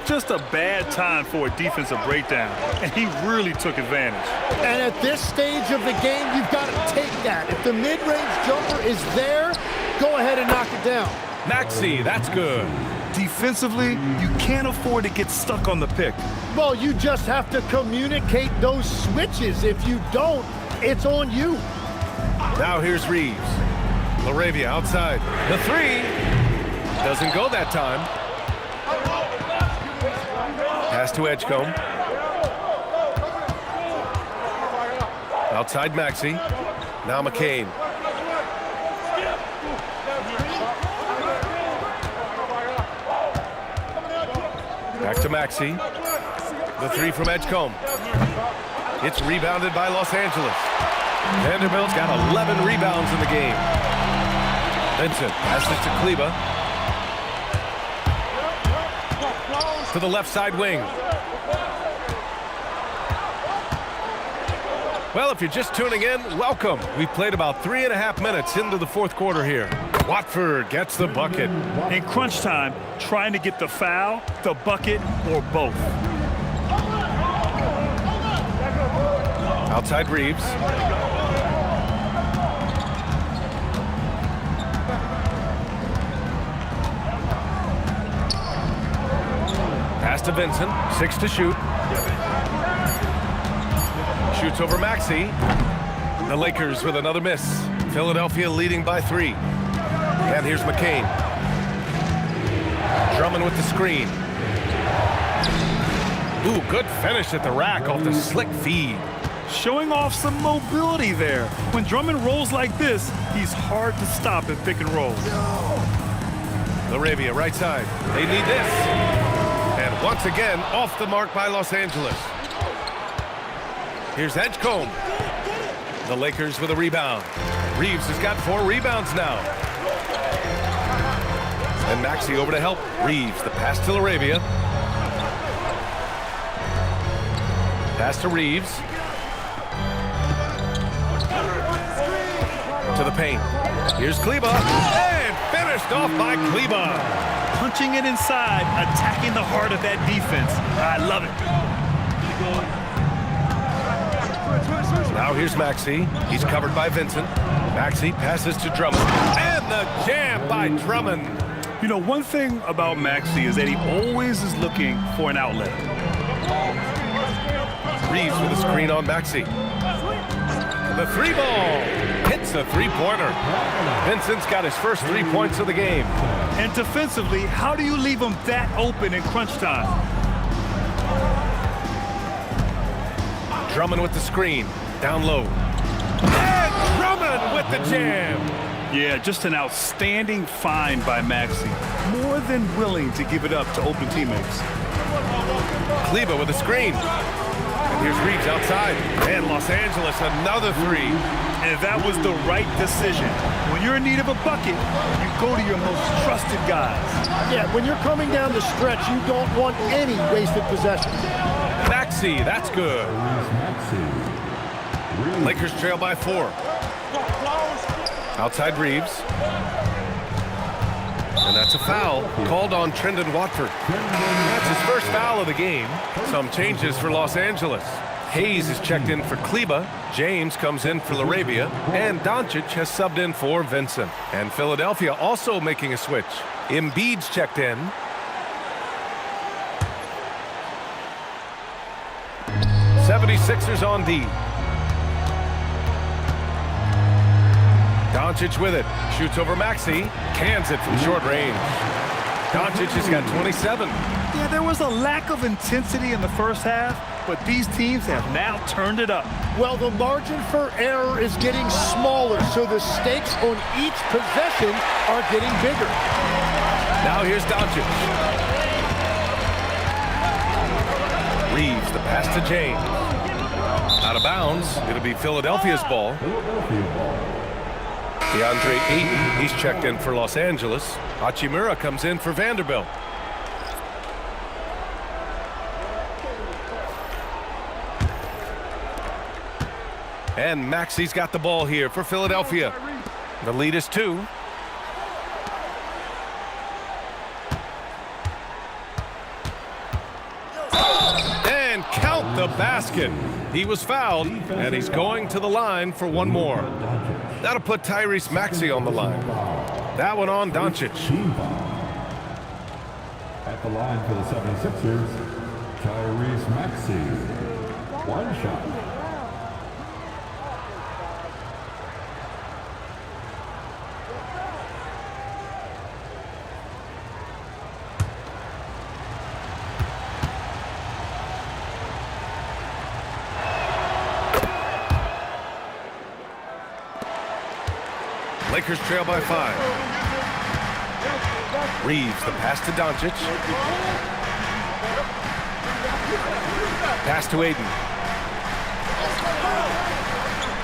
Just a bad time for a defensive breakdown. And he really took advantage. And at this stage of the game, you've got to take that. If the mid-range jumper is there, go ahead and knock it down. Maxey, that's good. Defensively, you can't afford to get stuck on the pick. Well, you just have to communicate those switches. If you don't, it's on you. Now here's Reeves. LaRavia outside. The 3 doesn't go that time. Pass to Edgecombe. Outside Maxey. Now McCain. Back to Maxey. The 3 from Edgecombe. It's rebounded by Los Angeles. Vanderbilt's got 11 rebounds in the game. Vincent passes to Kleber. To the left side wing. Well, if you're just tuning in, welcome. We've played about 3.5 minutes into the fourth quarter here. Watford gets the bucket. In crunch time, trying to get the foul, the bucket, or both. Outside Reeves. Pass to Vincent. 6 to shoot. Shoots over Maxey. The Lakers with another miss. Philadelphia leading by 3. And here's McCain. Drummond with the screen. Ooh, good finish at the rack off the slick feed. Showing off some mobility there. When Drummond rolls like this, he's hard to stop in pick and rolls. LaRavia, right side. They need this. And once again, off the mark by Los Angeles. Here's Edgecombe. The Lakers with a rebound. Reeves has got 4 rebounds now. And Maxey over to help. Reeves, the pass to LaRavia. Pass to Reeves. To the paint. Here's Kleber. And finished off by Kleber. Punching it inside, attacking the heart of that defense. I love it. Now here's Maxey. He's covered by Vincent. Maxey passes to Drummond. And the jam by Drummond. You know, one thing about Maxey is that he always is looking for an outlet. Reeves with a screen on Maxey. The 3-ball. Hits a 3-pointer. Vincent's got his first 3 points of the game. And defensively, how do you leave him that open in crunch time? Drummond with the screen. Down low. And Drummond with the jam. Yeah, just an outstanding find by Maxey. More than willing to give it up to open teammates. Kleber with the screen. And here's Reeves outside. And Los Angeles, another 3. And that was the right decision. When you're in need of a bucket, you go to your most trusted guys. Yeah, when you're coming down the stretch, you don't want any wasted possessions. Maxey, that's good. Lakers trail by 4. Outside Reeves. And that's a foul called on Trendon Watford. That's his first foul of the game. Some changes for Los Angeles. Hayes is checked in for Kleber. James comes in for LaRavia. And Doncic has subbed in for Vincent. And Philadelphia also making a switch. Embiid's checked in. '76ers on D. Doncic with it. Shoots over Maxey. Cans it from short range. Doncic has got 27. Yeah, there was a lack of intensity in the first half, but these teams have now turned it up. Well, the margin for error is getting smaller, so the stakes on each possession are getting bigger. Now here's Doncic. Reeves, the pass to James. Out of bounds. It'll be Philadelphia's ball. DeAndre Ayton, he's checked in for Los Angeles. Hachimura comes in for Vanderbilt. And Maxey's got the ball here for Philadelphia. The lead is 2. And count the basket. He was fouled, and he's going to the line for one more. That'll put Tyrese Maxey on the line. That one on Doncic. At the line for the 76ers, Tyrese Maxey. 1 shot. Lakers trail by 5. Reeves, the pass to Doncic. Pass to Ayton.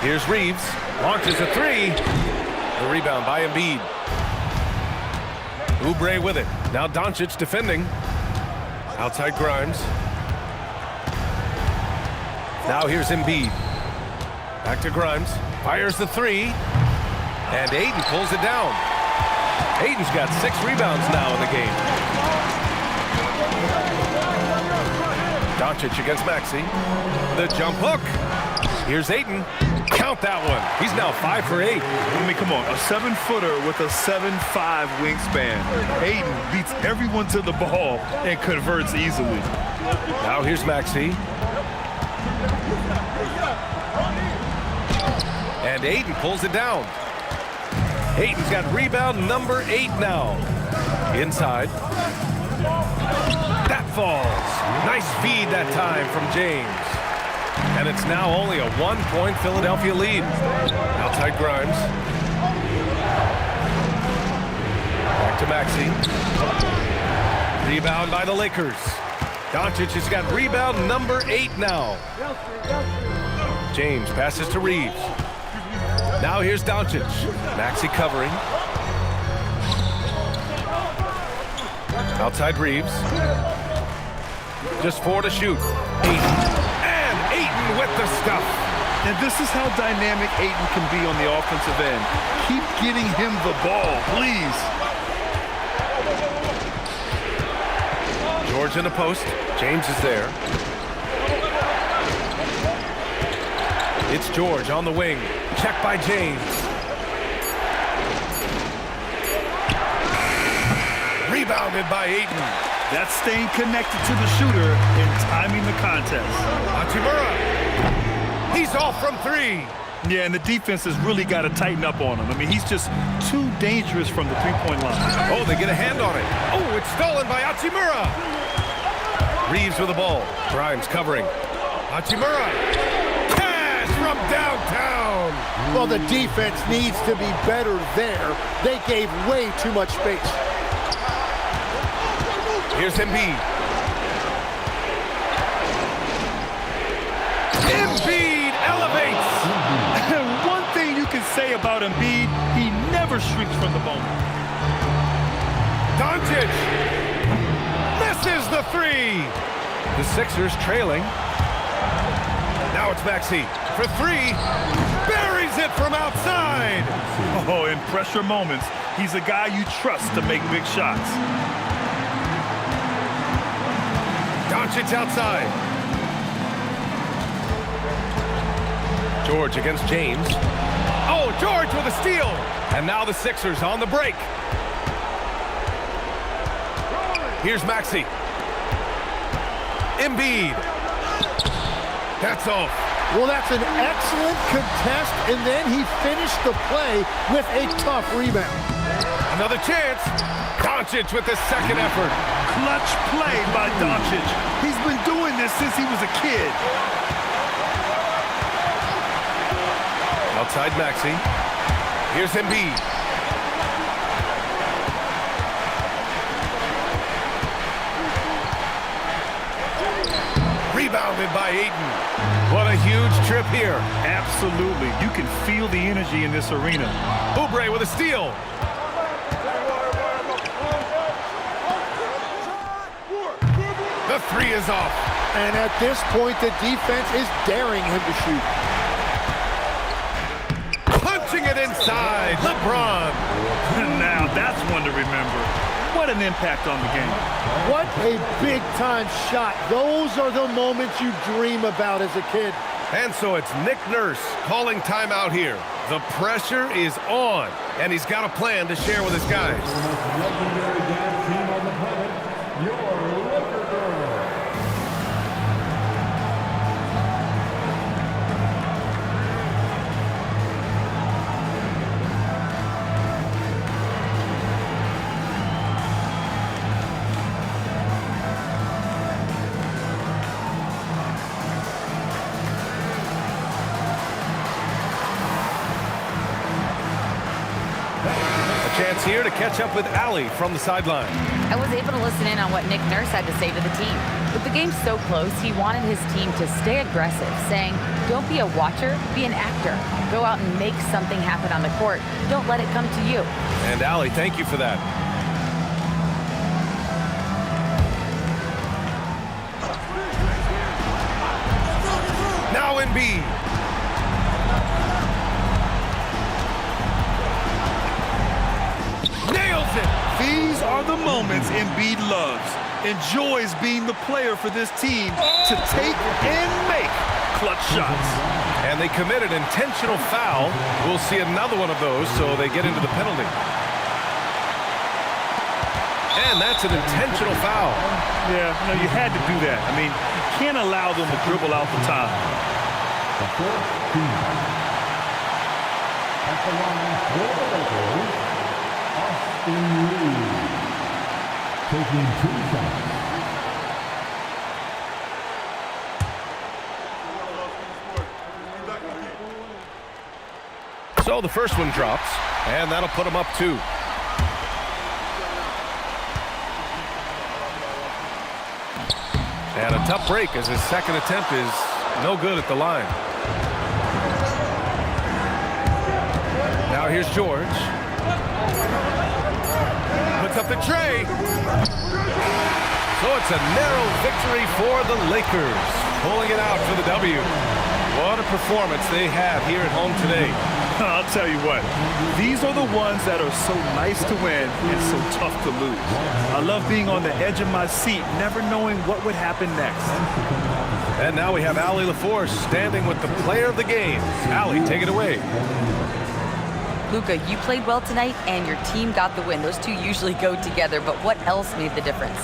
Here's Reeves. Launches a 3. The rebound by Embiid. Oubre with it. Now Doncic defending. Outside Grimes. Now here's Embiid. Back to Grimes. Fires the three. And Ayton pulls it down. Ayton's got 6 rebounds now in the game. Doncic against Maxey. The jump hook. Here's Ayton. Count that one. He's now 5 for 8. I mean, come on. A 7-footer with a 7'5" wingspan. Ayton beats everyone to the ball and converts easily. Now here's Maxey. And Ayton pulls it down. Ayton's got rebound number 8 now. Inside. That falls. Nice feed that time from James. And it's now only a 1-point Philadelphia lead. Outside Grimes. Back to Maxey. Rebound by the Lakers. Doncic has got rebound number 8 now. James passes to Reeves. Now here's Doncic. Maxey covering. Outside Reeves. Just 4 to shoot. Ayton. And Ayton with the stuff. And this is how dynamic Ayton can be on the offensive end. Keep getting him the ball, please. George in the post. James is there. It's George on the wing. Check by James. Rebounded by Ayton. That's staying connected to the shooter and timing the contest. Hachimura. He's off from 3. Yeah, and the defense has really got to tighten up on him. I mean, he's just too dangerous from the three-point line. Oh, they get a hand on it. Oh, it's stolen by Hachimura. Reeves with the ball. Grimes covering. Hachimura. Cash from downtown. Well, the defense needs to be better there. They gave way too much space. Here's Embiid. Embiid elevates. One thing you can say about Embiid, he never shrinks from the moment. Doncic misses the 3. The Sixers trailing. Now it's Maxey for 3. Buries it from outside. Oh, in pressure moments, he's a guy you trust to make big shots. Doncic outside. George against James. Oh, George with a steal. And now the Sixers on the break. Here's Maxey. Embiid. That's off. Well, that's an excellent contest, and then he finished the play with a tough rebound. Another chance. Doncic with the second effort. Clutch play by Doncic. He's been doing this since he was a kid. Outside Maxey. Here's Embiid. Rebounded by Ayton. What a huge trip here. Absolutely. You can feel the energy in this arena. Oubre with a steal. The 3 is off. And at this point, the defense is daring him to shoot. Punching it inside. LeBron. Now that's one to remember. What an impact on the game. What a big-time shot. Those are the moments you dream about as a kid. And so it's Nick Nurse calling timeout here. The pressure is on, and he's got a plan to share with his guys. Legendary dance team on the planet, your Laker Girls. Chance here to catch up with Allie from the sideline. I was able to listen in on what Nick Nurse had to say to the team. With the game so close, he wanted his team to stay aggressive, saying, don't be a watcher, be an actor. Go out and make something happen on the court. Don't let it come to you. And Allie, thank you for that. Now Embiid. Nails it. These are the moments Embiid loves. Enjoys being the player for this team to take and make clutch shots. And they committed intentional foul. We'll see another one of those, so they get into the penalty. And that's an intentional foul. Yeah, you had to do that. I mean, you can't allow them to dribble out the time. The fourth team. At the line for the Lakers, Austin Reeves. Taking 2 shots. So the first one drops, and that'll put them up 2. And a tough break as his second attempt is no good at the line. Now here's George. Puts up the tray. So it's a narrow victory for the Lakers, pulling it out for the W. What a performance they have here at home today. I'll tell you what, these are the ones that are so nice to win and so tough to lose. I love being on the edge of my seat, never knowing what would happen next. And now we have Allie LaForce standing with the player of the game. Allie, take it away. Luka, you played well tonight, and your team got the win. Those two usually go together, but what else made the difference?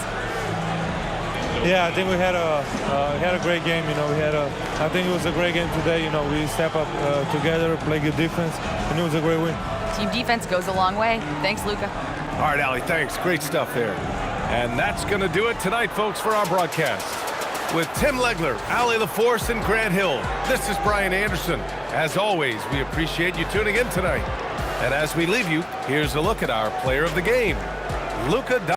Yeah, I think we had a great game. I think it was a great game today. We step up together, play good defense, and it was a great win. Team defense goes a long way. Thanks, Luka. All right, Allie, thanks. Great stuff there. And that's going to do it tonight, folks, for our broadcast. With Tim Legler, Allie LaForce, and Grant Hill, this is Brian Anderson. As always, we appreciate you tuning in tonight. And as we leave you, here's a look at our player of the game, Luka.